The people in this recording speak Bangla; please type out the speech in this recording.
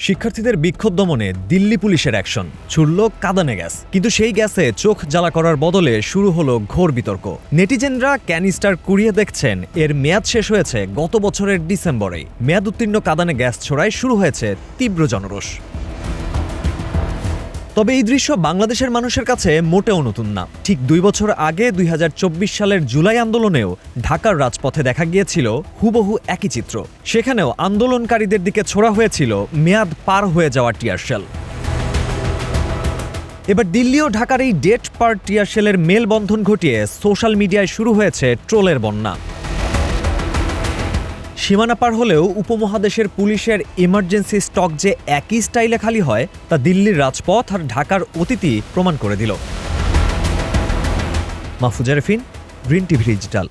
শিক্ষার্থীদের বিক্ষোভ দমনে দিল্লি পুলিশের অ্যাকশন, ছুড়ল কাঁদানে গ্যাস। কিন্তু সেই গ্যাসে চোখ জ্বালা করার বদলে শুরু হলো ঘোর বিতর্ক। নেটিজেনরা ক্যানিস্টার কুড়িয়ে দেখছেন এর মেয়াদ শেষ হয়েছে গত বছরের ডিসেম্বরেই। মেয়াদ উত্তীর্ণ কাঁদানে গ্যাস ছোড়ায় শুরু হয়েছে তীব্র জনরোষ। তবে এই দৃশ্য বাংলাদেশের মানুষের কাছে মোটেও নতুন না। ঠিক 2 বছর আগে 2024 সালের জুলাই আন্দোলনেও ঢাকার রাজপথে দেখা গিয়েছিল হুবহু একই চিত্র। সেখানেও আন্দোলনকারীদের দিকে ছোড়া হয়েছিল মেয়াদ পার হয়ে যাওয়া টিয়ারশেল। এবার দিল্লি ও ঢাকার এই ডেট পার টিয়ারশেলের মেলবন্ধন ঘটিয়ে সোশ্যাল মিডিয়ায় শুরু হয়েছে ট্রোলের বন্যা। সীমানা পার হলেও উপমহাদেশের পুলিশের ইমার্জেন্সি স্টক যে একই স্টাইলে খালি হয় তা দিল্লির রাজপথ আর ঢাকার অতীতই প্রমাণ করে দিল। Mahfuza Refin, Green TV digital.